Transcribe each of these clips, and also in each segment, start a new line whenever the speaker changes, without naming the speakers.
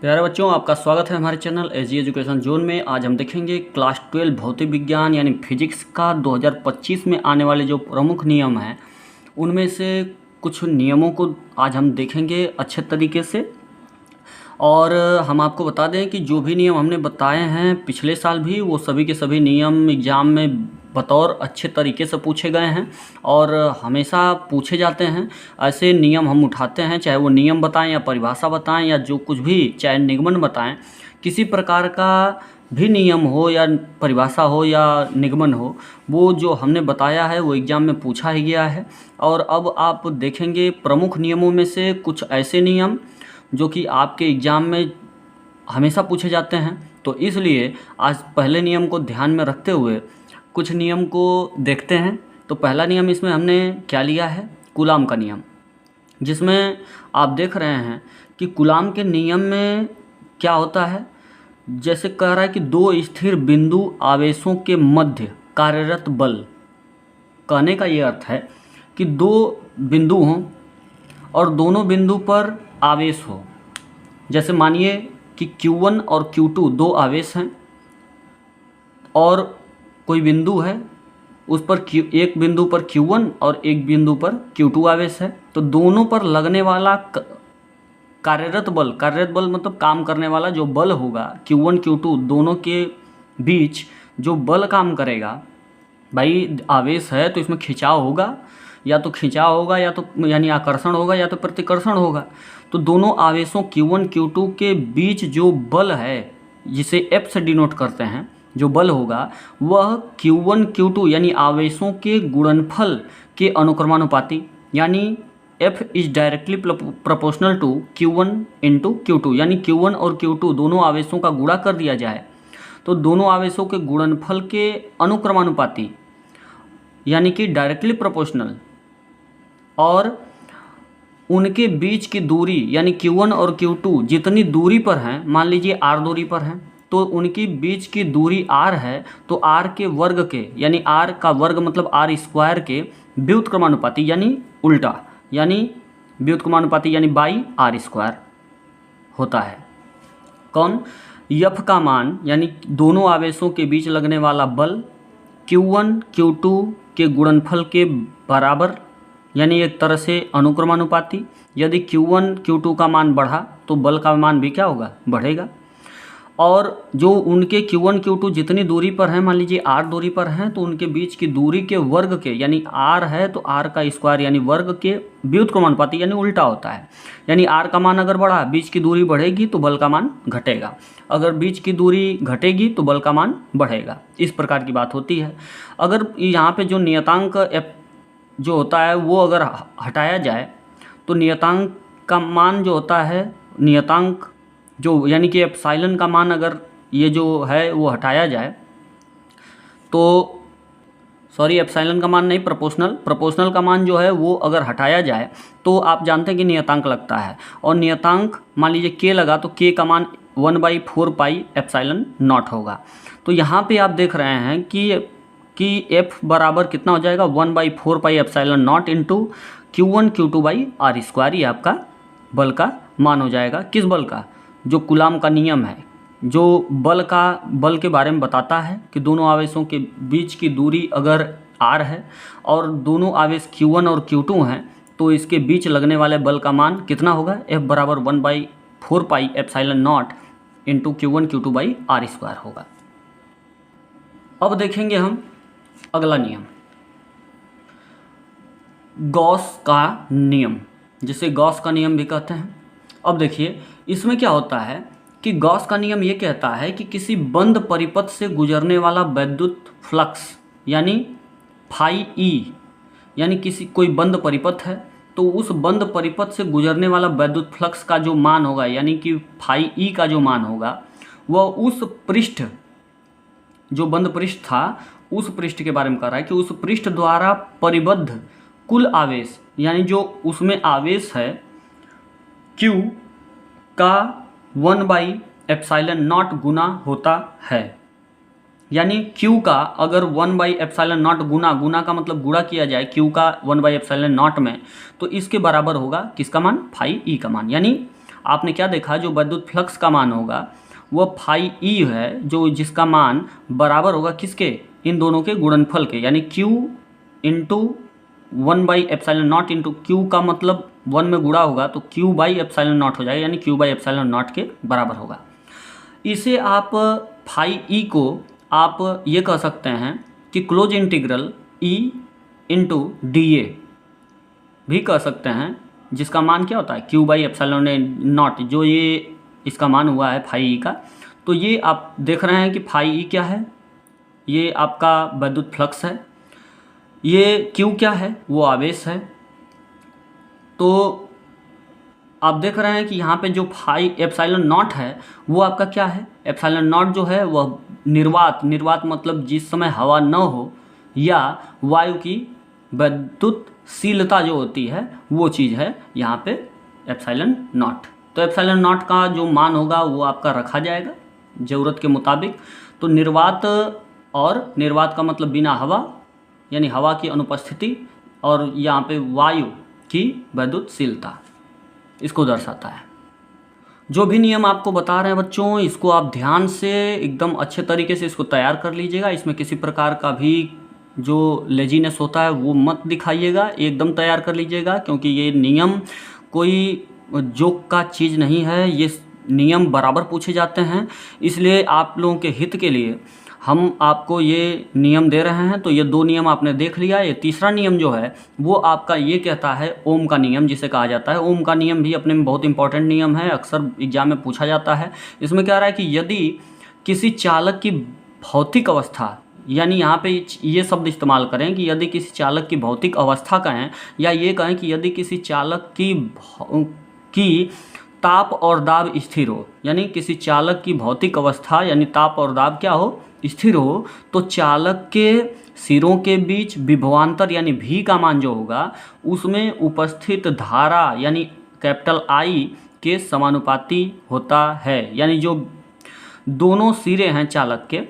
प्यारे बच्चों, आपका स्वागत है हमारे चैनल एजी एजुकेशन जोन में। आज हम देखेंगे क्लास 12 भौतिक विज्ञान यानी फिजिक्स का 2025 में आने वाले जो प्रमुख नियम हैं उनमें से कुछ नियमों को आज हम देखेंगे अच्छे तरीके से। और हम आपको बता दें कि जो भी नियम हमने बताए हैं पिछले साल भी, वो सभी के सभी नियम एग्ज़ाम में बतौर अच्छे तरीके से पूछे गए हैं और हमेशा पूछे जाते हैं। ऐसे नियम हम उठाते हैं, चाहे वो नियम बताएं या परिभाषा बताएं या जो कुछ भी, चाहे निगमन बताएं, किसी प्रकार का भी नियम हो या परिभाषा हो या निगमन हो, वो जो हमने बताया है वो एग्ज़ाम में पूछा ही गया है। और अब आप देखेंगे प्रमुख नियमों में से कुछ ऐसे नियम जो कि आपके एग्ज़ाम में हमेशा पूछे जाते हैं। तो इसलिए आज पहले नियम को ध्यान में रखते हुए कुछ नियम को देखते हैं। तो पहला नियम इसमें हमने क्या लिया है, कूलाम का नियम, जिसमें आप देख रहे हैं कि कूलाम के नियम में क्या होता है। जैसे कह रहा है कि दो स्थिर बिंदु आवेशों के मध्य कार्यरत बल। कहने का ये अर्थ है कि दो बिंदु हों और दोनों बिंदु पर आवेश हो। जैसे मानिए कि Q1 और Q2 दो आवेश हैं और कोई बिंदु है, उस पर एक बिंदु पर Q1 और एक बिंदु पर Q2 आवेश है। तो दोनों पर लगने वाला कार्यरत बल मतलब काम करने वाला जो बल होगा, Q1 Q2 दोनों के बीच जो बल काम करेगा, भाई आवेश है तो इसमें खिंचाव होगा, या तो खिंचाव होगा या तो यानी आकर्षण होगा या तो प्रतिकर्षण होगा। तो दोनों आवेशों Q1 Q2 के बीच जो बल है, जिसे F से डिनोट करते हैं, जो बल होगा वह Q1 Q2 यानी आवेशों के गुणनफल के अनुक्रमानुपाती, यानी F is directly proportional to Q1 into Q2, यानी Q1 और Q2 दोनों आवेशों का गुणा कर दिया जाए तो दोनों आवेशों के गुणनफल के अनुक्रमानुपाती यानी कि डायरेक्टली प्रोपोर्शनल, और उनके बीच की दूरी यानी Q1 और Q2 जितनी दूरी पर हैं, मान लीजिए R दूरी पर हैं, तो उनकी बीच की दूरी R है, तो R के वर्ग के यानी R का वर्ग मतलब R स्क्वायर के व्युत्क्रमानुपाती यानी उल्टा, यानी व्युत्क्रमानुपाती यानी बाई R स्क्वायर होता है। कौन? F का मान यानी दोनों आवेशों के बीच लगने वाला बल Q1 Q2 के गुणनफल के बराबर, यानी एक तरह से अनुक्रमानुपाती। यदि Q1 Q2 का मान बढ़ा तो बल का मान भी क्या होगा, बढ़ेगा। और जो उनके Q1 Q2 जितनी दूरी पर हैं, मान लीजिए R दूरी पर हैं, तो उनके बीच की दूरी के वर्ग के, यानी R है तो R का स्क्वायर यानी वर्ग के व्युत्क्रमानुपाती यानी उल्टा होता है। यानी R का मान अगर बढ़ा, बीच की दूरी बढ़ेगी तो बल का मान घटेगा, अगर बीच की दूरी घटेगी तो बल का मान बढ़ेगा। इस प्रकार की बात होती है। अगर यहाँ पे जो नियतांक F जो होता है वो अगर हटाया जाए तो नियतांक का मान जो होता है, नियतांक जो यानी कि एप्सिलॉन का मान अगर ये जो है वो हटाया जाए तो, सॉरी एप्सिलॉन का मान नहीं, प्रोपोर्शनल का मान जो है वो अगर हटाया जाए तो आप जानते हैं कि नियतांक लगता है, और नियतांक मान लीजिए K लगा तो K का मान 1/4 पाई एप्सिलॉन नॉट होगा। तो यहाँ पे आप देख रहे हैं कि F बराबर कितना हो जाएगा, 1/4 pi epsilon not into Q1 Q2 by R square. ये आपका बल का मान हो जाएगा। किस बल का? जो कूलाम का नियम है, जो बल के बारे में बताता है कि दोनों आवेशों के बीच की दूरी अगर R है और दोनों आवेश Q1 और Q2 हैं, तो इसके बीच लगने वाले बल का मान कितना होगा, F बराबर 1/4 pi epsilon not into Q1 Q2 by R square होगा। अब देखेंगे हम अगला नियम, गॉस का नियम, जिसे गॉस का नियम भी कहते हैं। अब देखिए इसमें क्या होता है कि गॉस का नियम ये कहता है कि किसी बंद परिपथ से गुजरने वाला वैद्युत फ्लक्स यानी फाई ई, यानी कोई बंद परिपथ है तो उस बंद परिपथ से गुजरने वाला वैद्युत फ्लक्स का जो मान होगा, यानी कि फाई ई का जो मान होगा, वह उस पृष्ठ, जो बंद पृष्ठ था उस पृष्ठ के बारे में कह रहा है कि उस पृष्ठ द्वारा परिबद्ध कुल आवेश, यानी जो उसमें आवेश है Q का 1/ε0 गुना होता है। यानी Q का अगर 1/ε0 गुना का मतलब गुणा किया जाए Q का 1/ε0 में, तो इसके बराबर होगा किसका मान, फाई ई का मान। यानी आपने क्या देखा, जो विद्युत फ्लक्स का मान होगा वह फाई ई है, जो जिसका मान बराबर होगा किसके, इन दोनों के गुणनफल के, यानी Q इंटू 1/ε0 इंटू क्यू का मतलब 1 में गुणा होगा तो Q/ε0 हो जाएगा, यानी Q/ε0 के बराबर होगा। इसे आप फाई ई को आप ये कह सकते हैं कि close integral E into D भी कह सकते हैं, जिसका मान क्या होता है Q/ε0, जो ये इसका मान हुआ है फाई ई का। तो ये आप देख रहे हैं कि फाई ई क्या है, ये आपका विद्युत फ्लक्स है, ये Q क्या है, वो आवेश है। तो आप देख रहे हैं कि यहाँ पे जो फाई एप्सिलॉन नॉट है वो आपका क्या है, एप्सिलॉन नॉट जो है वह निर्वात मतलब जिस समय हवा न हो या वायु की विद्युतशीलता जो होती है वो चीज़ है यहाँ पे एप्सिलॉन नॉट। तो एप्सिलॉन नॉट का जो मान होगा वो आपका रखा जाएगा ज़रूरत के मुताबिक। तो निर्वात, और निर्वात का मतलब बिना हवा, यानी हवा की अनुपस्थिति, और यहाँ पे वायु की विद्युतशीलता, इसको दर्शाता है। जो भी नियम आपको बता रहे हैं बच्चों, इसको आप ध्यान से एकदम अच्छे तरीके से इसको तैयार कर लीजिएगा। इसमें किसी प्रकार का भी जो लेजीनेस होता है वो मत दिखाइएगा, एकदम तैयार कर लीजिएगा, क्योंकि ये नियम कोई जोक का चीज़ नहीं है, ये नियम बराबर पूछे जाते हैं। इसलिए आप लोगों के हित के लिए हम आपको ये नियम दे रहे हैं। तो ये 2 नियम आपने देख लिया। ये तीसरा नियम जो है वो आपका ये कहता है ओम का नियम, जिसे कहा जाता है। ओम का नियम भी अपने में बहुत इंपॉर्टेंट नियम है, अक्सर एग्जाम में पूछा जाता है। इसमें क्या रहा है कि यदि किसी चालक की भौतिक अवस्था, यानी यहाँ पे ये शब्द इस्तेमाल करें कि यदि किसी चालक की भौतिक अवस्था कहें, या ये कहें कि यदि किसी चालक की ताप और दाब स्थिर हो, यानी किसी चालक की भौतिक अवस्था यानी ताप और दाब क्या हो, स्थिर हो, तो चालक के सिरों के बीच विभवांतर यानी भी का मान जो होगा उसमें उपस्थित धारा यानी कैपिटल I के समानुपाती होता है। यानी जो दोनों सिरे हैं चालक के,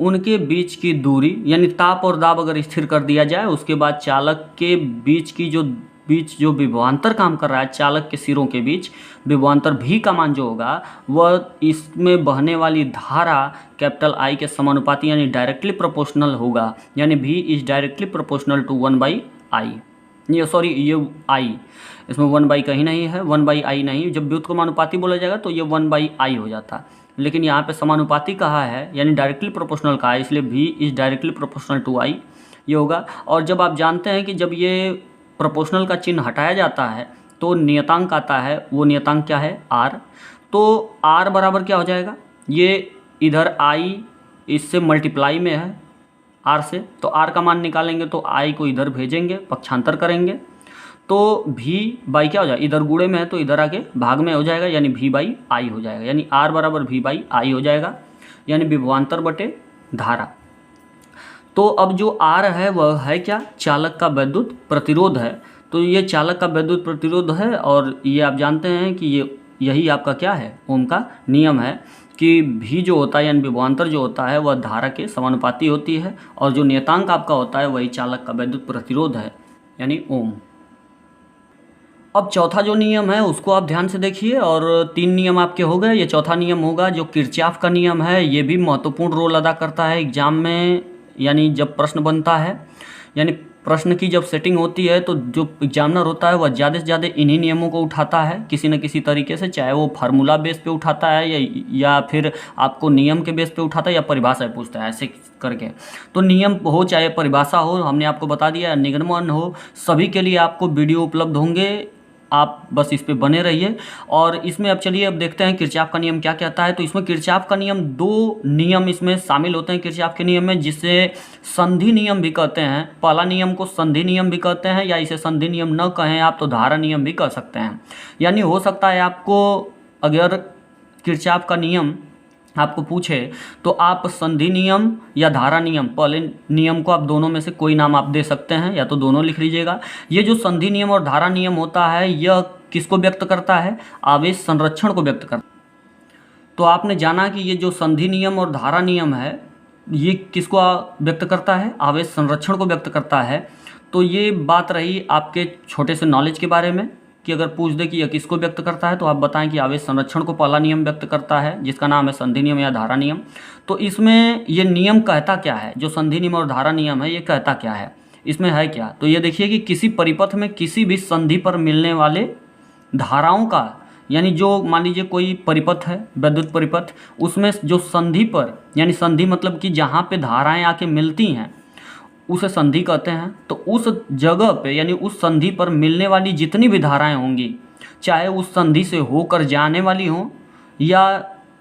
उनके बीच की दूरी, यानी ताप और दाब अगर स्थिर कर दिया जाए, उसके बाद चालक के बीच जो विभवांतर काम कर रहा है, चालक के सिरों के बीच विभवांतर भी का मान जो होगा वह इसमें बहने वाली धारा कैपिटल I के समानुपाती यानी डायरेक्टली प्रोपोर्शनल होगा। यानी भी is directly proportional to 1/I। ये सॉरी, ये I, इसमें 1/, कहीं नहीं है 1/I नहीं। जब व्युत्क्रमानुपाती बोला जाएगा तो ये 1/I हो जाता, लेकिन यहाँ पे समानुपाती कहा है यानी डायरेक्टली प्रोपोर्शनल कहा है, इसलिए B is directly proportional to I ये होगा। और जब आप जानते हैं कि जब ये प्रोपोर्शनल का चिन्ह हटाया जाता है तो नियतांक आता है, वो नियतांक क्या है, R। तो R बराबर क्या हो जाएगा, ये इधर I इससे मल्टीप्लाई में है R से, तो R का मान निकालेंगे तो I को इधर भेजेंगे, पक्षांतर करेंगे तो V/I क्या हो जाएगा, इधर गुणे में है तो इधर आके भाग में हो जाएगा, यानी V/I हो जाएगा। यानी R बराबर V/I हो जाएगा, यानी विभवांतर बटे धारा। तो अब जो R है वह है क्या, चालक का विद्युत प्रतिरोध है। तो ये चालक का विद्युत प्रतिरोध है, और ये आप जानते हैं कि यही आपका क्या है, ओम का नियम है कि भी जो होता है यानी विभवांतर जो होता है वह धारा के समानुपाती होती है, और जो नियतांक आपका होता है वही चालक का विद्युत प्रतिरोध है, यानी ओम। अब चौथा जो नियम है उसको आप ध्यान से देखिए, और 3 नियम आपके हो गए। ये चौथा नियम होगा जो किरचॉफ का नियम है। ये भी महत्वपूर्ण रोल अदा करता है एग्जाम में, यानी जब प्रश्न बनता है, यानी प्रश्न की जब सेटिंग होती है तो जो एग्जामिनर होता है वह ज़्यादा से ज़्यादा इन्हीं नियमों को उठाता है किसी न किसी तरीके से, चाहे वो फार्मूला बेस पे उठाता है या फिर आपको नियम के बेस पे उठाता है या परिभाषा पूछता है, ऐसे करके। तो नियम हो चाहे परिभाषा हो, हमने आपको बता दिया, निगमन हो, सभी के लिए आपको वीडियो उपलब्ध होंगे, आप बस इस पे बने रहिए। और इसमें अब चलिए अब देखते हैं किरचॉफ का नियम क्या कहता है। तो इसमें किरचॉफ का नियम 2 नियम इसमें शामिल होते हैं किरचॉफ के नियम में, जिसे संधि नियम भी कहते हैं। पहला नियम को संधि नियम भी कहते हैं, या इसे संधि नियम न कहें आप तो धारा नियम भी कह सकते हैं। यानी हो सकता है आपको अगर किरचॉफ का नियम आपको पूछे तो आप संधि नियम या धारा नियम, पहले नियम को आप दोनों में से कोई नाम आप दे सकते हैं, या तो दोनों लिख लीजिएगा। ये जो संधि नियम और धारा नियम होता है यह किसको व्यक्त करता है, आवेश संरक्षण को व्यक्त करता है। तो आपने जाना कि ये जो संधि नियम और धारा नियम है ये किसको व्यक्त करता है, आवेश संरक्षण को व्यक्त करता है। तो ये बात रही आपके छोटे से नॉलेज के बारे में। कि अगर पूछ दे कि यह किसको व्यक्त करता है तो आप बताएं कि आवेश संरक्षण को पहला नियम व्यक्त करता है, जिसका नाम है संधि नियम या धारा नियम। तो इसमें ये नियम कहता क्या है, जो संधि नियम और धारा नियम है ये कहता क्या है, इसमें है क्या। तो ये देखिए कि किसी परिपथ में किसी भी संधि पर मिलने वाले धाराओं का, यानी जो मान लीजिए कोई परिपथ है, विद्युत परिपथ, उसमें जो संधि पर, यानी संधि मतलब कि जहाँ पे धाराएं आके मिलती हैं उसे संधि कहते हैं। तो उस जगह पे यानी उस संधि पर मिलने वाली जितनी भी धाराएं होंगी, चाहे उस संधि से होकर जाने वाली हों या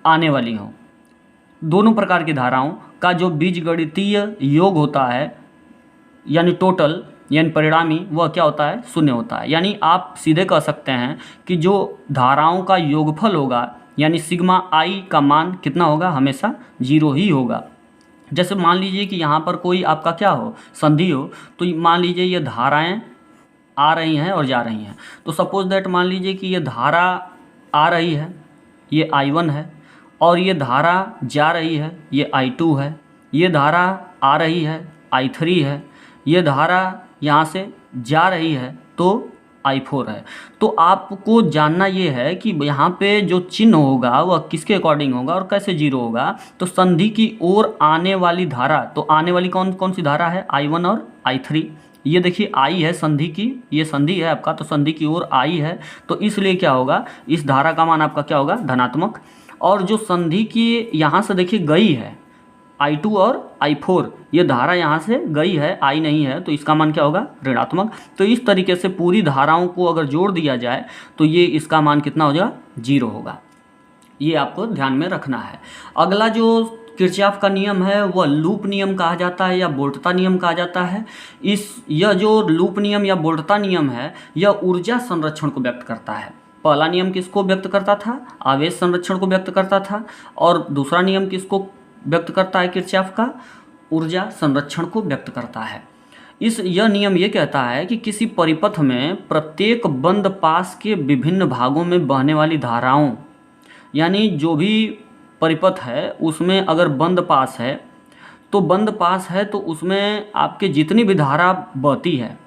आने वाली हों, दोनों प्रकार की धाराओं का जो बीजगणितीय योग होता है, यानी टोटल यानी परिणामी, वह क्या होता है, शून्य होता है। यानी आप सीधे कह सकते हैं कि जो धाराओं का योगफल होगा, यानी सिग्मा आई का मान कितना होगा, हमेशा 0 ही होगा। जैसे मान लीजिए कि यहाँ पर कोई आपका क्या हो, संधि हो, तो मान लीजिए ये धाराएं आ रही हैं और जा रही हैं। तो सपोज दैट मान लीजिए कि ये धारा आ रही है, ये I1 है, और ये धारा जा रही है, ये I2 है, ये धारा आ रही है, I3 है, ये धारा यहाँ से जा रही है तो I4 है। तो आपको जानना ये है कि यहाँ पे जो चिन्ह होगा वह किसके अकॉर्डिंग होगा और कैसे 0 होगा। तो संधि की ओर आने वाली धारा, तो आने वाली कौन कौन सी धारा है, I1 और I3। ये देखिए I है संधि की, ये संधि है आपका, तो संधि की ओर I है, तो इसलिए क्या होगा, इस धारा का मान आपका क्या होगा, धनात्मक। और जो संधि की यहाँ से देखिए गई है, I2 और I4, ये धारा यहाँ से गई है, I नहीं है, तो इसका मान क्या होगा, ऋणात्मक। तो इस तरीके से पूरी धाराओं को अगर जोड़ दिया जाए तो ये इसका मान कितना हो जाएगा, 0 होगा। ये आपको ध्यान में रखना है। अगला जो किरचॉफ का नियम है वह लूप नियम कहा जाता है या वोल्टता नियम कहा जाता है। यह जो लूप नियम या वोल्टता नियम है, यह ऊर्जा संरक्षण को व्यक्त करता है। पहला नियम किसको व्यक्त करता था, आवेश संरक्षण को व्यक्त करता था, और दूसरा नियम किसको व्यक्त करता है, किरचॉफ का ऊर्जा संरक्षण को व्यक्त करता है। यह नियम ये कहता है कि किसी परिपथ में प्रत्येक बंद पास के विभिन्न भागों में बहने वाली धाराओं, यानी जो भी परिपथ है उसमें अगर बंद पास है तो उसमें आपके जितनी भी धारा बहती है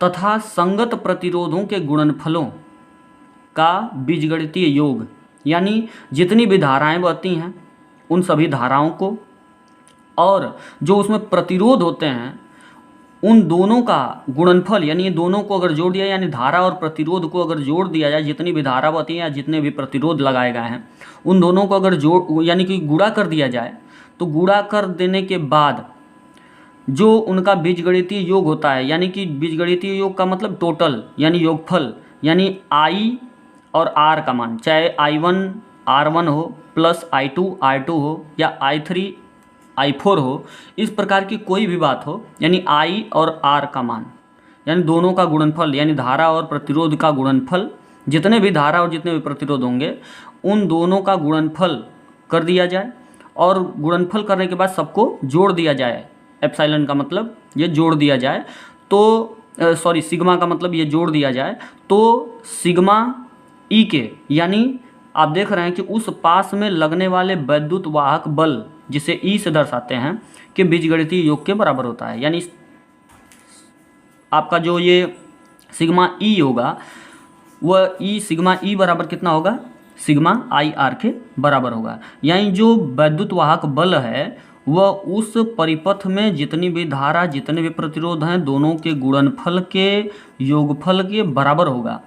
तथा संगत प्रतिरोधों के गुणनफलों का बीजगणितीय योग, यानी जितनी भी धाराएं बहती हैं उन सभी धाराओं को और जो उसमें प्रतिरोध होते हैं उन दोनों का गुणनफल, यानी ये दोनों को अगर जोड़ दिया, यानी धारा और प्रतिरोध को अगर जोड़ दिया जाए, जितनी भी धारा बहती है या जितने भी प्रतिरोध लगाए गए हैं उन दोनों को अगर जोड़ यानी कि गुणा कर दिया जाए, तो गुणा कर देने के बाद जो उनका बीजगणितीय योग होता है, यानी कि बीजगणितीय योग का मतलब टोटल यानी योगफल, यानी I और R का मान, चाहे I1 R1 हो प्लस I2 R2 हो या I3 I4 हो, इस प्रकार की कोई भी बात हो, यानी I और R का मान, यानी दोनों का गुणनफल, यानी धारा और प्रतिरोध का गुणनफल, जितने भी धारा और जितने भी प्रतिरोध होंगे उन दोनों का गुणनफल कर दिया जाए, और गुणनफल करने के बाद सबको जोड़ दिया जाए। एप्सिलॉन का मतलब ये जोड़ दिया जाए, तो सिग्मा का मतलब ये जोड़ दिया जाए, तो सिग्मा ई के, यानी आप देख रहे हैं कि उस पास में लगने वाले वैद्युत वाहक बल, जिसे ई से दर्शाते हैं, कि बीजगणितीय योग के बराबर होता है। यानी आपका जो ये सिग्मा ई होगा वह ई सिग्मा ई बराबर कितना होगा, सिग्मा आई आर के बराबर होगा। यानी जो वैद्युत वाहक बल है वह उस परिपथ में जितनी भी धारा, जितने भी प्रतिरोध हैं, दोनों के गुणनफल के योगफल के बराबर होगा।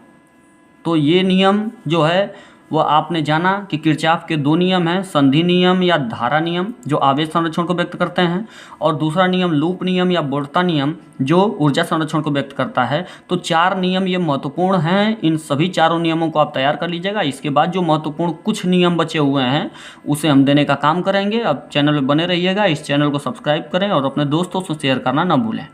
तो ये नियम जो है वह आपने जाना कि किरचॉफ के 2 नियम हैं, संधि नियम या धारा नियम जो आवेश संरक्षण को व्यक्त करते हैं, और दूसरा नियम लूप नियम या वोल्टता नियम जो ऊर्जा संरक्षण को व्यक्त करता है। तो 4 नियम ये महत्वपूर्ण हैं। इन सभी चारों नियमों को आप तैयार कर लीजिएगा। इसके बाद जो महत्वपूर्ण कुछ नियम बचे हुए हैं उसे हम देने का काम करेंगे। अब चैनल में बने रहिएगा, इस चैनल को सब्सक्राइब करें और अपने दोस्तों से शेयर करना न भूलें।